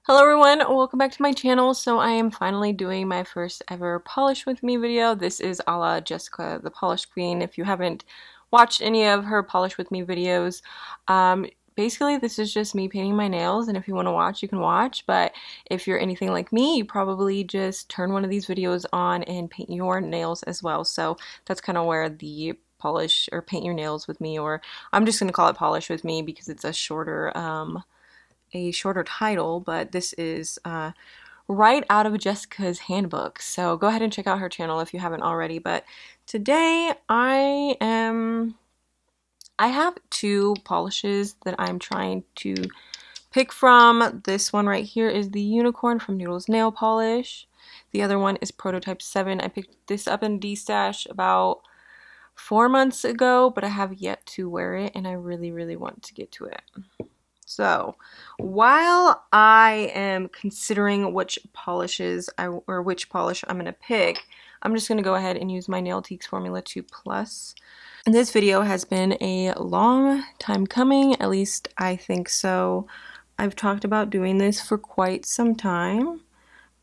Hello everyone, welcome back to my channel. So I am finally doing my first ever polish with me video. This is a la Jessica the Polish Queen. If you haven't watched any of her polish with me videos, basically this is just me painting my nails, and if you want to watch, you can watch. But if you're anything like me, you probably just turn one of these videos on and paint your nails as well. So that's kind of where the polish or paint your nails with me, or I'm just going to call it polish with me because it's a shorter title, but this is right out of Jessica's handbook. So go ahead and check out her channel if you haven't already. But today I have two polishes that I'm trying to pick from. This one right here is the Unicorn from Noodles Nail Polish. The other one is Prototype 7. I picked this up in destash about 4 months ago, but I have yet to wear it, and I really want to get to it. So, while I am considering which polish I'm going to pick, I'm just going to go ahead and use my Nailtex Formula 2 Plus. And this video has been a long time coming, at least I think so. I've talked about doing this for quite some time,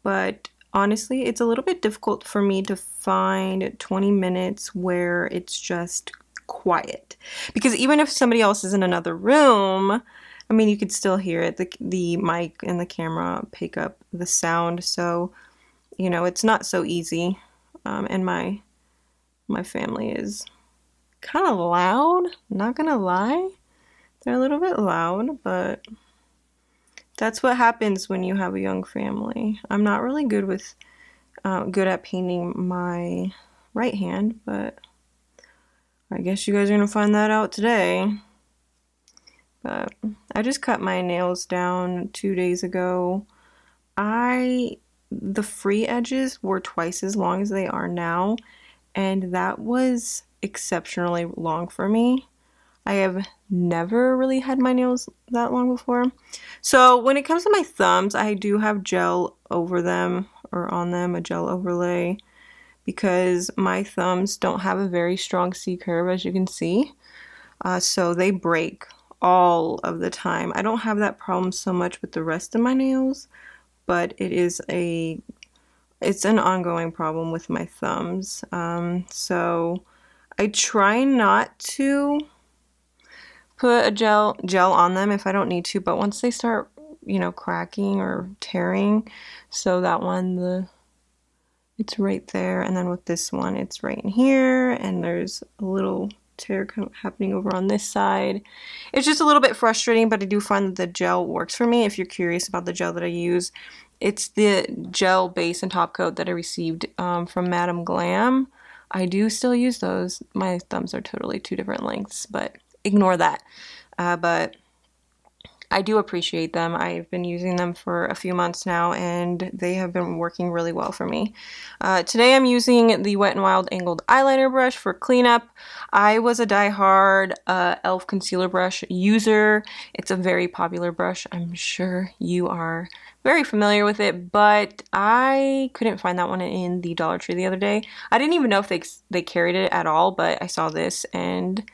but honestly, it's a little bit difficult for me to find 20 minutes where it's just quiet. Because even if somebody else is in another room, I mean, you could still hear it. The mic and the camera pick up the sound, so you know it's not so easy. And my family is kind of loud. Not gonna lie, they're a little bit loud, but that's what happens when you have a young family. I'm not really good at painting my right hand, but I guess you guys are gonna find that out today. But I just cut my nails down 2 days ago. The free edges were twice as long as they are now, and that was exceptionally long for me. I have never really had my nails that long before. So when it comes to my thumbs, I do have gel over them, or on them, a gel overlay, because my thumbs don't have a very strong C curve, as you can see. So they break all of the time. I don't have that problem so much with the rest of my nails, but it's an ongoing problem with my thumbs. So I try not to put a gel on them if I don't need to, but once they start, you know, cracking or tearing, so that one, it's right there, and then with this one, it's right in here, and there's a little tear happening over on this side. It's just a little bit frustrating, but I do find that the gel works for me. If you're curious about the gel that I use, it's the gel base and top coat that I received from Madam Glam. I do still use those. My thumbs are totally two different lengths, but ignore that. But I do appreciate them. I've been using them for a few months now, and they have been working really well for me. Today I'm using the Wet n Wild Angled Eyeliner Brush for cleanup. I was a die-hard e.l.f. concealer brush user. It's a very popular brush. I'm sure you are very familiar with it, but I couldn't find that one in the Dollar Tree the other day. I didn't even know if they carried it at all, but I saw this and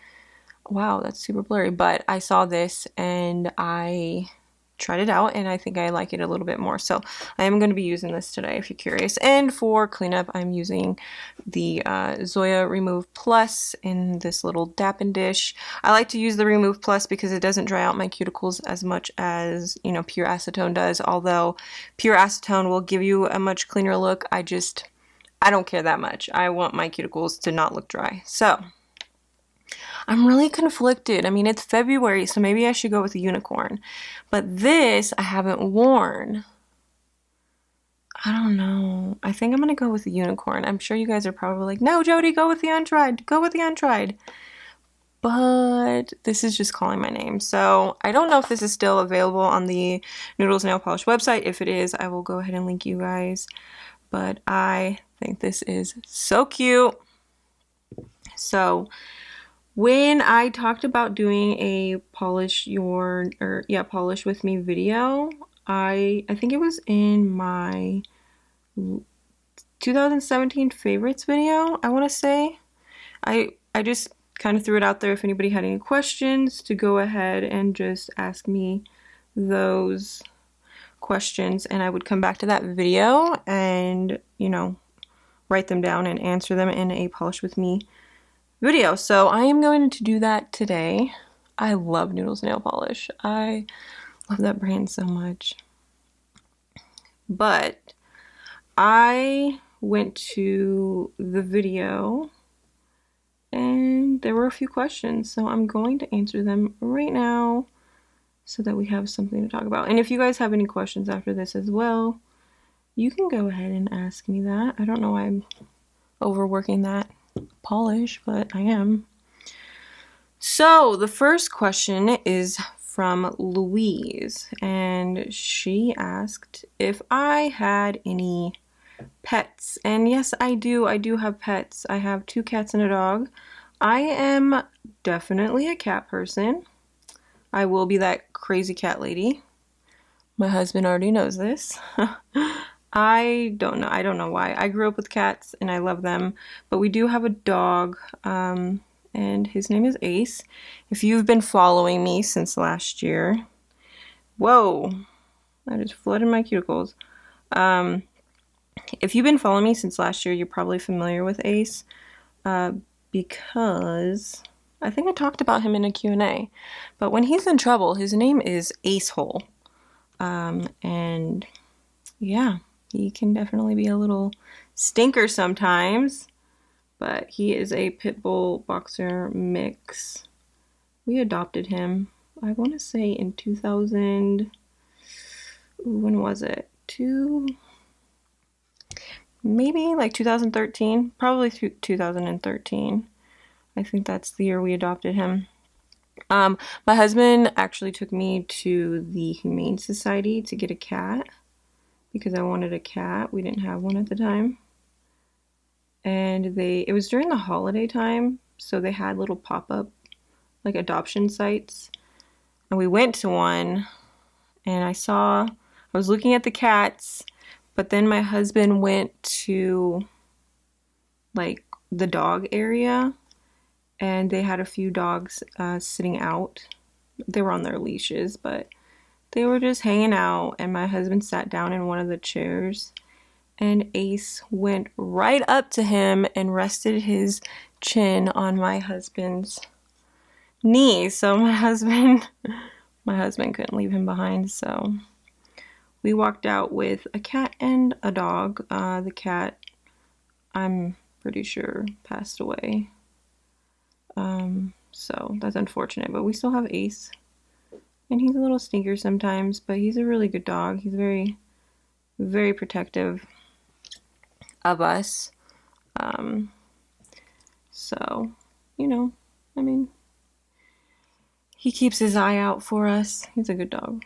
wow, that's super blurry, but I saw this and I tried it out, and I think I like it a little bit more. So I am going to be using this today if you're curious. And for cleanup, I'm using the Zoya Remove Plus in this little dappen dish. I like to use the Remove Plus because it doesn't dry out my cuticles as much as, you know, pure acetone does. Although pure acetone will give you a much cleaner look, I don't care that much. I want my cuticles to not look dry. So I'm really conflicted. I mean, it's February, so maybe I should go with the Unicorn. But this I haven't worn. I don't know. I think I'm going to go with the Unicorn. I'm sure you guys are probably like, no, Jody, go with the untried. Go with the untried. But this is just calling my name. So I don't know if this is still available on the Noodles Nail Polish website. If it is, I will go ahead and link you guys. But I think this is so cute. So when I talked about doing a polish with me video, I think it was in my 2017 favorites video, I want to say. I just kind of threw it out there if anybody had any questions to go ahead and just ask me those questions, and I would come back to that video and, you know, write them down and answer them in a Polish with Me video. So I am going to do that today. I love Noodles Nail Polish. I love that brand so much. But I went to the video and there were a few questions, so I'm going to answer them right now so that we have something to talk about. And if you guys have any questions after this as well, you can go ahead and ask me that. I don't know why I'm overworking that polish, but I am. So the first question is from Louise, and she asked if I had any pets. And yes, I do. I do have pets. I have 2 cats and a dog. I am definitely a cat person. I will be that crazy cat lady. My husband already knows this. I don't know. I don't know why. I grew up with cats and I love them, but we do have a dog, and his name is Ace. If you've been following me since last year, whoa, I just flooded my cuticles. If you've been following me since last year, you're probably familiar with Ace, because I think I talked about him in a Q&A. But when he's in trouble, his name is Acehole. And yeah, he can definitely be a little stinker sometimes. But he is a pit bull boxer mix. We adopted him, I want to say in 2000, when was it? Maybe like 2013, probably 2013. I think that's the year we adopted him. My husband actually took me to the Humane Society to get a cat because I wanted a cat. We didn't have one at the time. And it was during the holiday time, so they had little pop-up like adoption sites. And we went to one and I was looking at the cats, but then my husband went to like the dog area and they had a few dogs sitting out. They were on their leashes, but they were just hanging out, and my husband sat down in one of the chairs and Ace went right up to him and rested his chin on my husband's knee. So my husband couldn't leave him behind, so we walked out with a cat and a dog. The cat, I'm pretty sure, passed away. So that's unfortunate, but we still have Ace. And he's a little stinker sometimes, but he's a really good dog. He's very, very protective of us. So, you know, I mean, he keeps his eye out for us. He's a good dog.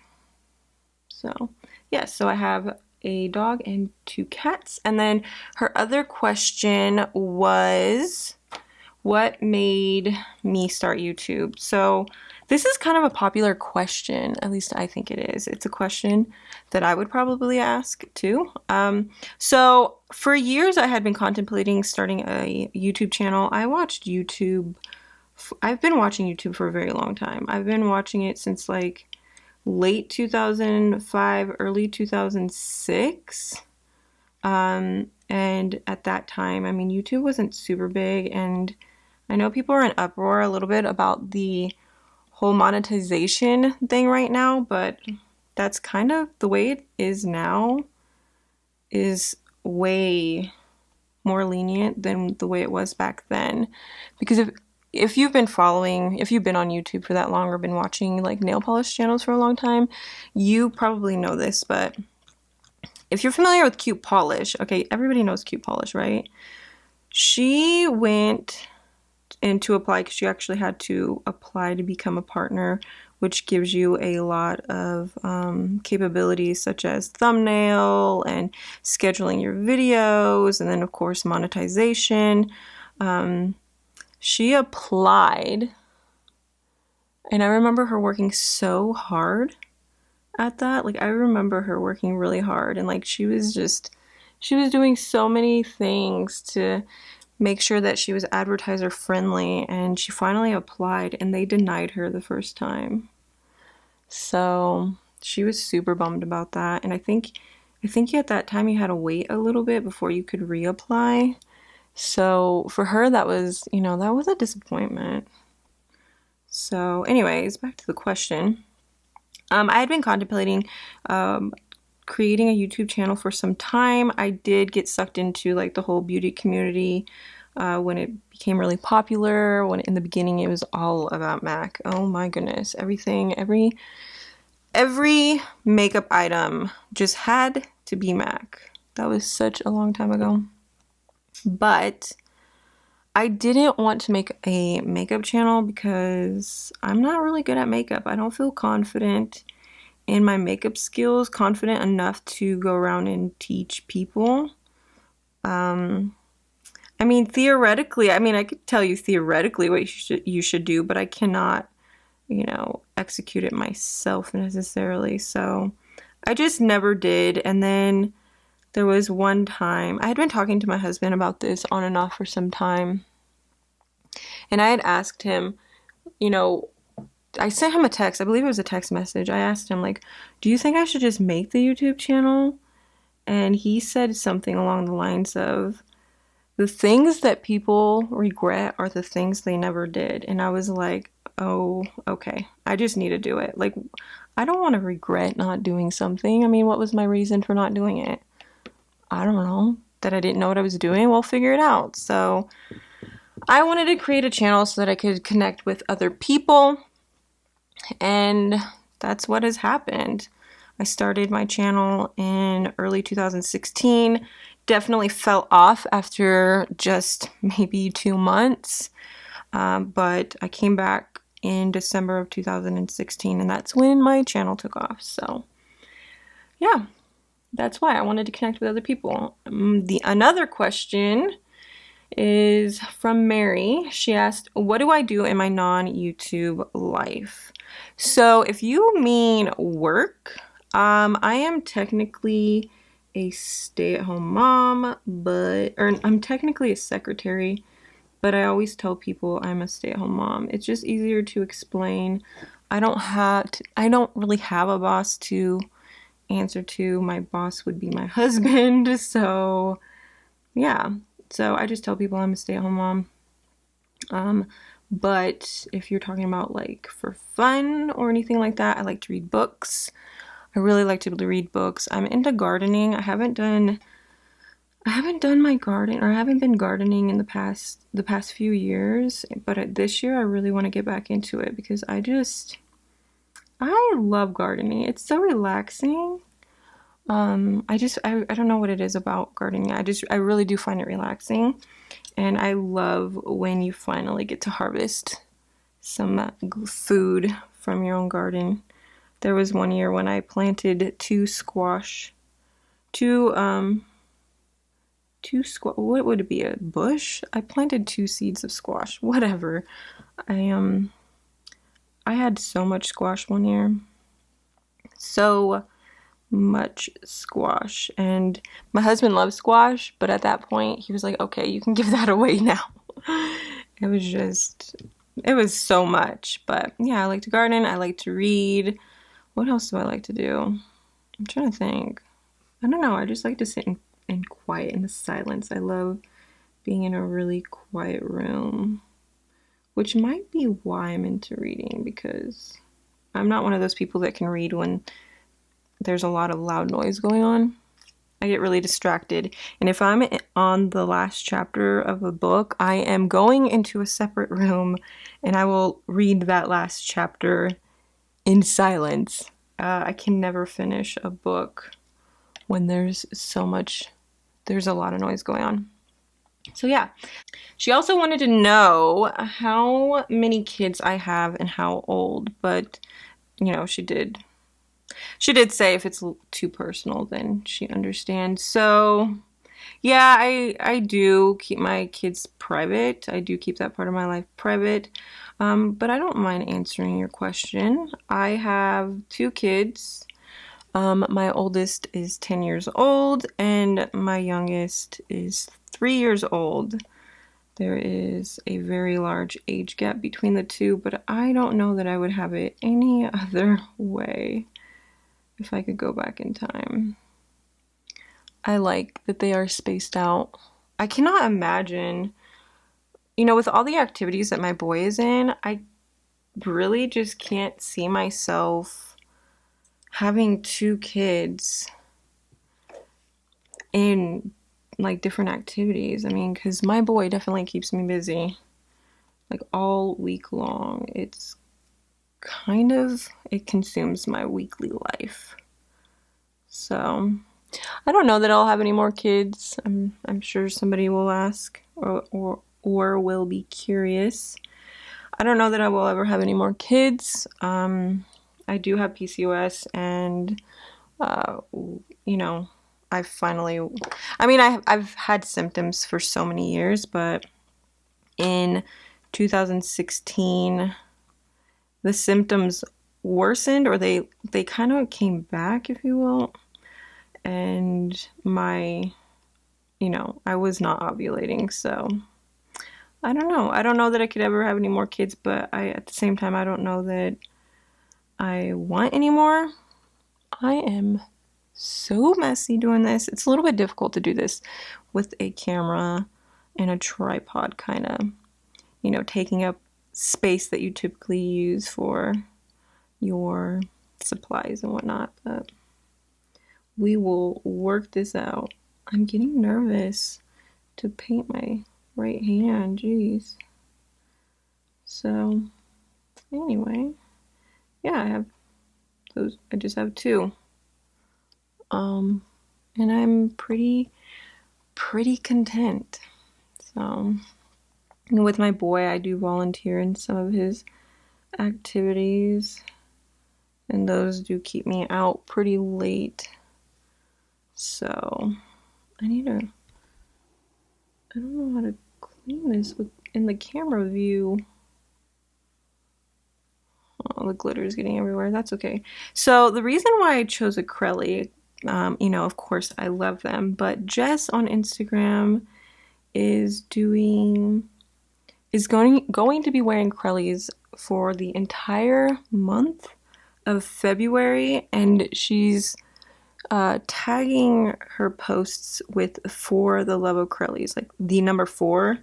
So, yes, so I have a dog and 2 cats. And then her other question was, what made me start YouTube? So this is kind of a popular question, at least I think it is. It's a question that I would probably ask too. So for years I had been contemplating starting a YouTube channel. I've been watching YouTube for a very long time. I've been watching it since like late 2005, early 2006. And at that time, I mean, YouTube wasn't super big, and I know people are in uproar a little bit about the whole monetization thing right now, but that's kind of the way it is now, is way more lenient than the way it was back then. Because if you've been on YouTube for that long or been watching like nail polish channels for a long time, you probably know this, but if you're familiar with Cute Polish, okay, everybody knows Cute Polish, right? She went in to apply because she actually had to apply to become a partner, which gives you a lot of capabilities such as thumbnail and scheduling your videos, and then of course monetization. She applied, and I remember her working so hard at that. Like, I remember her working really hard, and like she was doing so many things to make sure that she was advertiser friendly, and she finally applied and they denied her the first time. So She was super bummed about that. And I think at that time you had to wait a little bit before you could reapply. So for her, that was, that was a disappointment. So, anyways, back to the question. I had been contemplating creating a YouTube channel for some time. I did get sucked into like the whole beauty community when it became really popular. When in the beginning it was all about MAC. Oh my goodness, everything, every makeup item just had to be MAC. That was such a long time ago. But I didn't want to make a makeup channel because I'm not really good at makeup. I don't feel confident in my makeup skills, confident enough to go around and teach people. I mean, theoretically, I could tell you theoretically what you should do, but I cannot, execute it myself necessarily. So I just never did. And then there was one time, I had been talking to my husband about this on and off for some time. And I had asked him, I sent him a text. I believe it was a text message. I asked him, like, do you think I should just make the YouTube channel? And he said something along the lines of, the things that people regret are the things they never did. And I was like, oh, okay. I just need to do it. Like, I don't want to regret not doing something. I mean, what was my reason for not doing it? I don't know. That I didn't know what I was doing? Well, figure it out. So I wanted to create a channel so that I could connect with other people. And that's what has happened. I started my channel in early 2016. Definitely fell off after just maybe 2 months. But I came back in December of 2016, and that's when my channel took off. So yeah, that's why I wanted to connect with other people. Another question is from Mary. She asked, what do I do in my non-YouTube life? So if you mean work, I am technically a stay-at-home mom, or I'm technically a secretary, but I always tell people I'm a stay-at-home mom. It's just easier to explain. I don't really have a boss to answer to. My boss would be my husband, so yeah. So I just tell people I'm a stay-at-home mom. But if you're talking about like for fun or anything like that, I like to read books. I really like to read books. I'm into gardening. I haven't done my garden, or I haven't been gardening in the past few years, but this year I really want to get back into it because I love gardening. It's so relaxing. I don't know what it is about gardening. I really do find it relaxing, and I love when you finally get to harvest some food from your own garden. There was one year when I planted what would it be, a bush? I planted 2 seeds of squash, whatever. I had so much squash one year. So much squash. And my husband loves squash, but at that point he was like, okay, you can give that away now. It was so much. But yeah, I like to garden, I like to read. What else do I like to do? I'm trying to think. I don't know, I just like to sit in quiet, in the silence. I love being in a really quiet room, which might be why I'm into reading, because I'm not one of those people that can read when there's a lot of loud noise going on. I get really distracted. And if I'm on the last chapter of a book, I am going into a separate room and I will read that last chapter in silence. I can never finish a book when there's a lot of noise going on. So yeah. She also wanted to know how many kids I have and how old, but she did say if it's too personal, then she understands. So yeah, I do keep my kids private. I do keep that part of my life private. But I don't mind answering your question. I have 2 kids. My oldest is 10 years old and my youngest is 3 years old. There is a very large age gap between the two, but I don't know that I would have it any other way. if I could go back in time. I like that they are spaced out. I cannot imagine, with all the activities that my boy is in, I really just can't see myself having 2 kids in like different activities. I mean, because my boy definitely keeps me busy like all week long. It consumes my weekly life. So I don't know that I'll have any more kids. I'm sure somebody will ask or will be curious. I don't know that I will ever have any more kids. I do have PCOS, and I've had symptoms for so many years, but in 2016 the symptoms worsened, or they kind of came back, if you will, and I was not ovulating. So I don't know that I could ever have any more kids, but at the same time, I don't know that I want any more. I am so messy doing this. It's a little bit difficult to do this with a camera and a tripod, kind of, taking up space that you typically use for your supplies and whatnot, but we will work this out. I'm getting nervous to paint my right hand, jeez. So anyway, yeah, I have those. I just have 2. And I'm pretty content. So with my boy, I do volunteer in some of his activities, and those do keep me out pretty late. So I don't know how to clean this in the camera view. Oh, the glitter is getting everywhere. That's okay. So the reason why I chose acrylic, of course I love them, but Jess on Instagram is going to be wearing Crellies for the entire month of February, and she's tagging her posts with "For the Love of Crellies," like the number 4,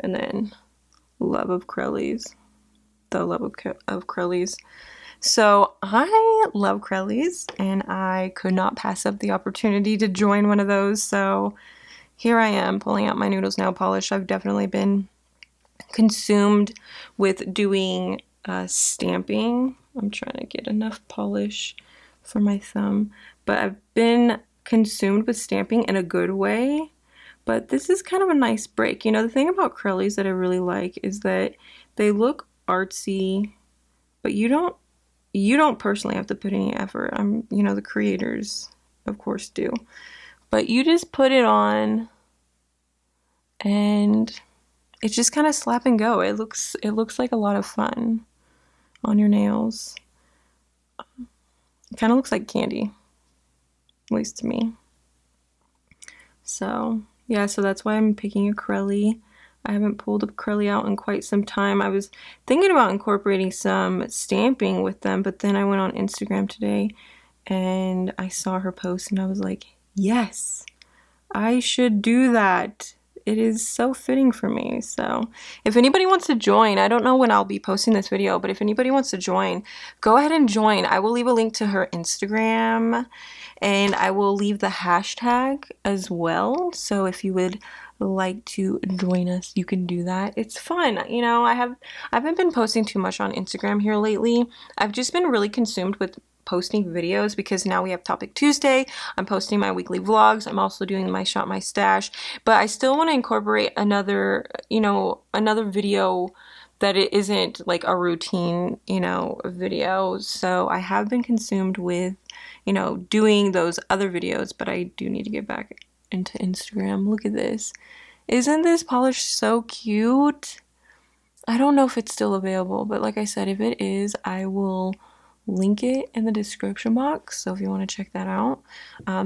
and then love of Crellies, the love of Crellies. So I love Crellies, and I could not pass up the opportunity to join one of those. So here I am pulling out my Noodles Nail Polish. I've definitely been consumed with doing stamping. I'm trying to get enough polish for my thumb, but I've been consumed with stamping in a good way. But this is kind of a nice break. The thing about Crellies that I really like is that they look artsy, but you don't personally have to put any effort. The creators of course do, but you just put it on and it's just kind of slap and go. It looks like a lot of fun on your nails. It kind of looks like candy, at least to me. So yeah, so that's why I'm picking a Crelly. I haven't pulled a Crelly out in quite some time. I was thinking about incorporating some stamping with them, but then I went on Instagram today and I saw her post and I was like, yes, I should do that. It is so fitting for me. So if anybody wants to join, I don't know when I'll be posting this video, but if anybody wants to join, go ahead and join. I will leave a link to her Instagram, and I will leave the hashtag as well. So if you would like to join us, you can do that. It's fun. I haven't been posting too much on Instagram here lately. I've just been really consumed with posting videos because now we have Topic Tuesday. I'm posting my weekly vlogs. I'm also doing my Shop My Stash, but I still want to incorporate another video that it isn't like a routine, video. So I have been consumed with, doing those other videos, but I do need to get back into Instagram. Look at this. Isn't this polish so cute? I don't know if it's still available, but like I said, if it is, I will link it in the description box, so if you want to check that out.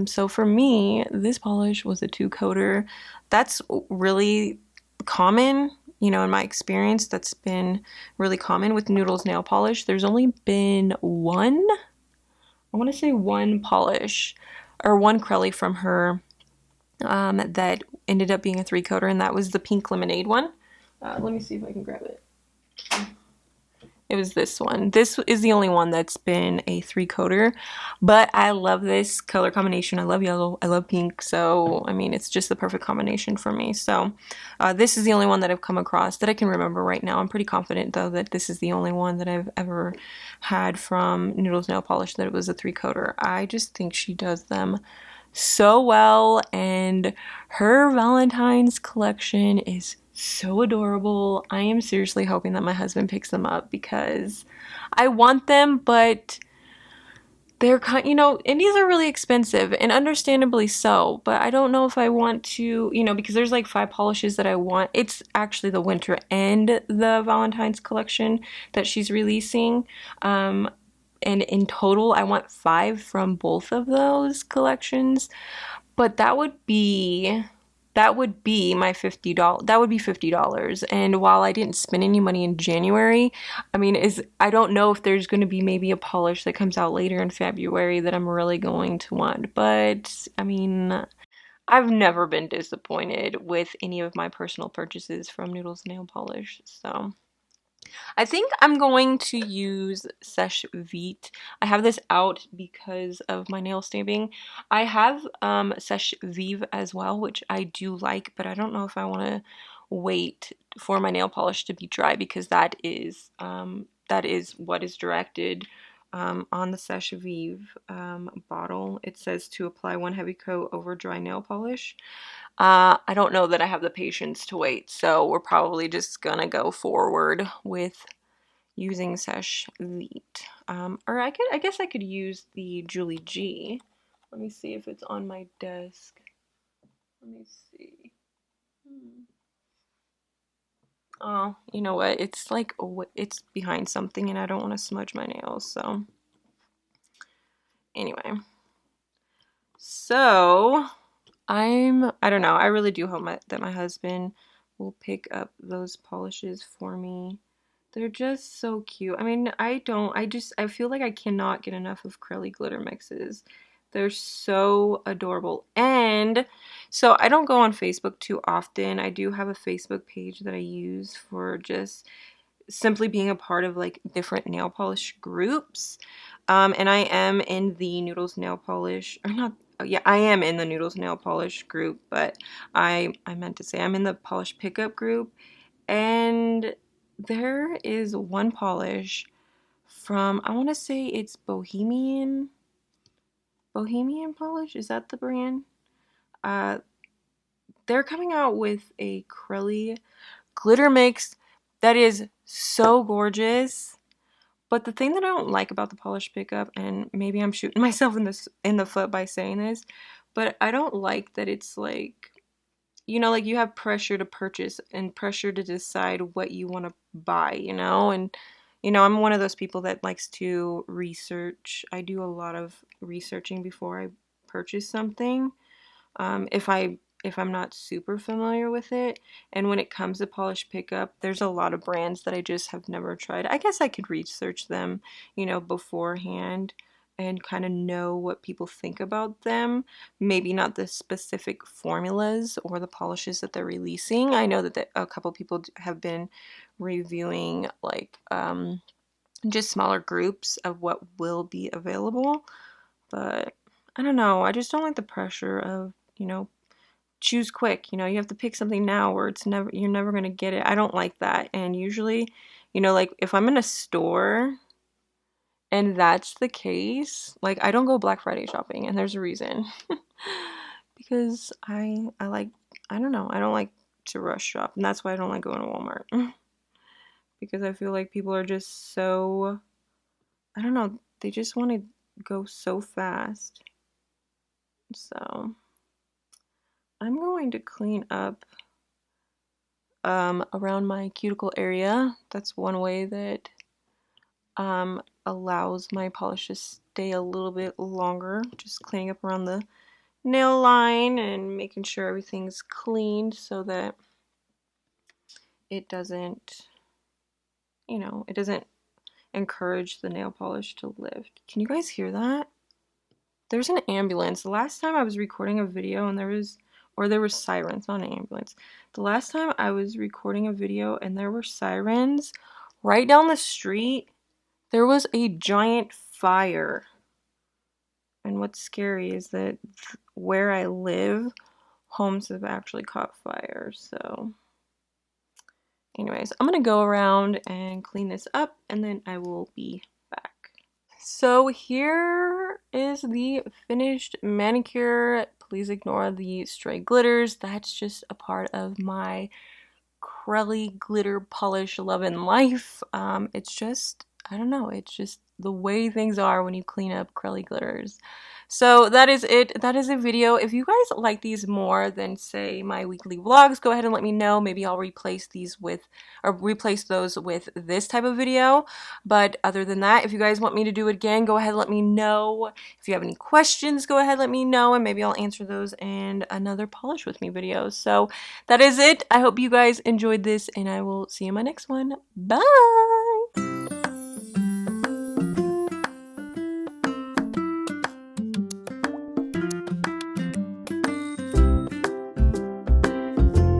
So for me, this polish was a 2-coater. That's really common, in my experience. That's been really common with Noodles Nail Polish. There's only been 1 I want to say one polish or one Crelly from her that ended up being a 3-coater, and that was the pink lemonade one. Let me see if I can grab it. It was this one. This is the only one that's been a 3-coater, but I love this color combination. I love yellow, I love pink, so I mean it's just the perfect combination for me. So this is the only one that I've come across that I can remember right now. I'm pretty confident though that this is the only one that I've ever had from Noodles Nail Polish that it was a 3-coater. I just think she does them so well, and her Valentine's collection is so adorable. I am seriously hoping that my husband picks them up because I want them, but they're kind, and these are really expensive and understandably so, but I don't know if I want to, because there's like 5 polishes that I want. It's actually the winter and the Valentine's collection that she's releasing. And in total, I want 5 from both of those collections. But that would be my $50. That would be $50. And while I didn't spend any money in January, I mean, I don't know if there's going to be maybe a polish that comes out later in February that I'm really going to want. But I mean, I've never been disappointed with any of my personal purchases from Noodles Nail Polish. So I think I'm going to use Seche Vite. I have this out because of my nail stamping. I have Seche Vive as well, which I do like, but I don't know if I want to wait for my nail polish to be dry because that is what is directed on the Seche Vive bottle. It says to apply 1 heavy coat over dry nail polish. I don't know that I have the patience to wait, so we're probably just gonna go forward with using Seche Vite. Or I guess I could use the Julie G. Let me see if it's on my desk. Let me see. Oh, you know what? It's like, it's behind something and I don't want to smudge my nails, so. Anyway. So, I don't know. I really do hope that my husband will pick up those polishes for me. They're just so cute. I mean, I feel like I cannot get enough of Crelly glitter mixes. They're so adorable. And so I don't go on Facebook too often. I do have a Facebook page that I use for just simply being a part of like different nail polish groups. And I am in the Noodles Nail Polish, or not, yeah, I am in the Noodles Nail Polish group, but I meant to say I'm in the polish pickup group. And there is one polish from, I want to say it's Bohemian Polish. Is that the brand? Uh, they're coming out with a Crelly glitter mix that is so gorgeous. But the thing that I don't like about the polish pickup, and maybe I'm shooting myself in the foot by saying this, but I don't like that it's like, like you have pressure to purchase and pressure to decide what you want to buy, and I'm one of those people that likes to research. I do a lot of researching before I purchase something. If I'm not super familiar with it, and when it comes to polish pickup, there's a lot of brands that I just have never tried. I guess I could research them, beforehand and kind of know what people think about them. Maybe not the specific formulas or the polishes that they're releasing. I know that a couple people have been reviewing like just smaller groups of what will be available, but I don't know. I just don't like the pressure of, choose quick. You have to pick something now or you're never going to get it. I don't like that. And usually, like if I'm in a store and that's the case, like I don't go Black Friday shopping, and there's a reason. Because I like, I don't know, I don't like to rush shop, and that's why I don't like going to Walmart. Because I feel like people are just so, I don't know, they just want to go so fast. So I'm going to clean up around my cuticle area. That's one way that allows my polish to stay a little bit longer. Just cleaning up around the nail line and making sure everything's cleaned so that it doesn't, it doesn't encourage the nail polish to lift. Can you guys hear that? There's an ambulance. The last time I was recording a video and there were sirens, not an ambulance. The last time I was recording a video and there were sirens, right down the street, there was a giant fire. And what's scary is that where I live, homes have actually caught fire. So anyways, I'm gonna go around and clean this up and then I will be back. So here is the finished manicure. Please ignore the stray glitters. That's just a part of my crelly glitter polish love and life. It's just, I don't know, it's just the way things are when you clean up crelly glitters. So that is it. That is a video. If you guys like these more than, say, my weekly vlogs, go ahead and let me know. Maybe I'll replace these with, or replace those with this type of video. But other than that, if you guys want me to do it again, go ahead and let me know. If you have any questions, go ahead and let me know, and maybe I'll answer those in another polish with me video. So that is it. I hope you guys enjoyed this, and I will see you in my next one. Bye!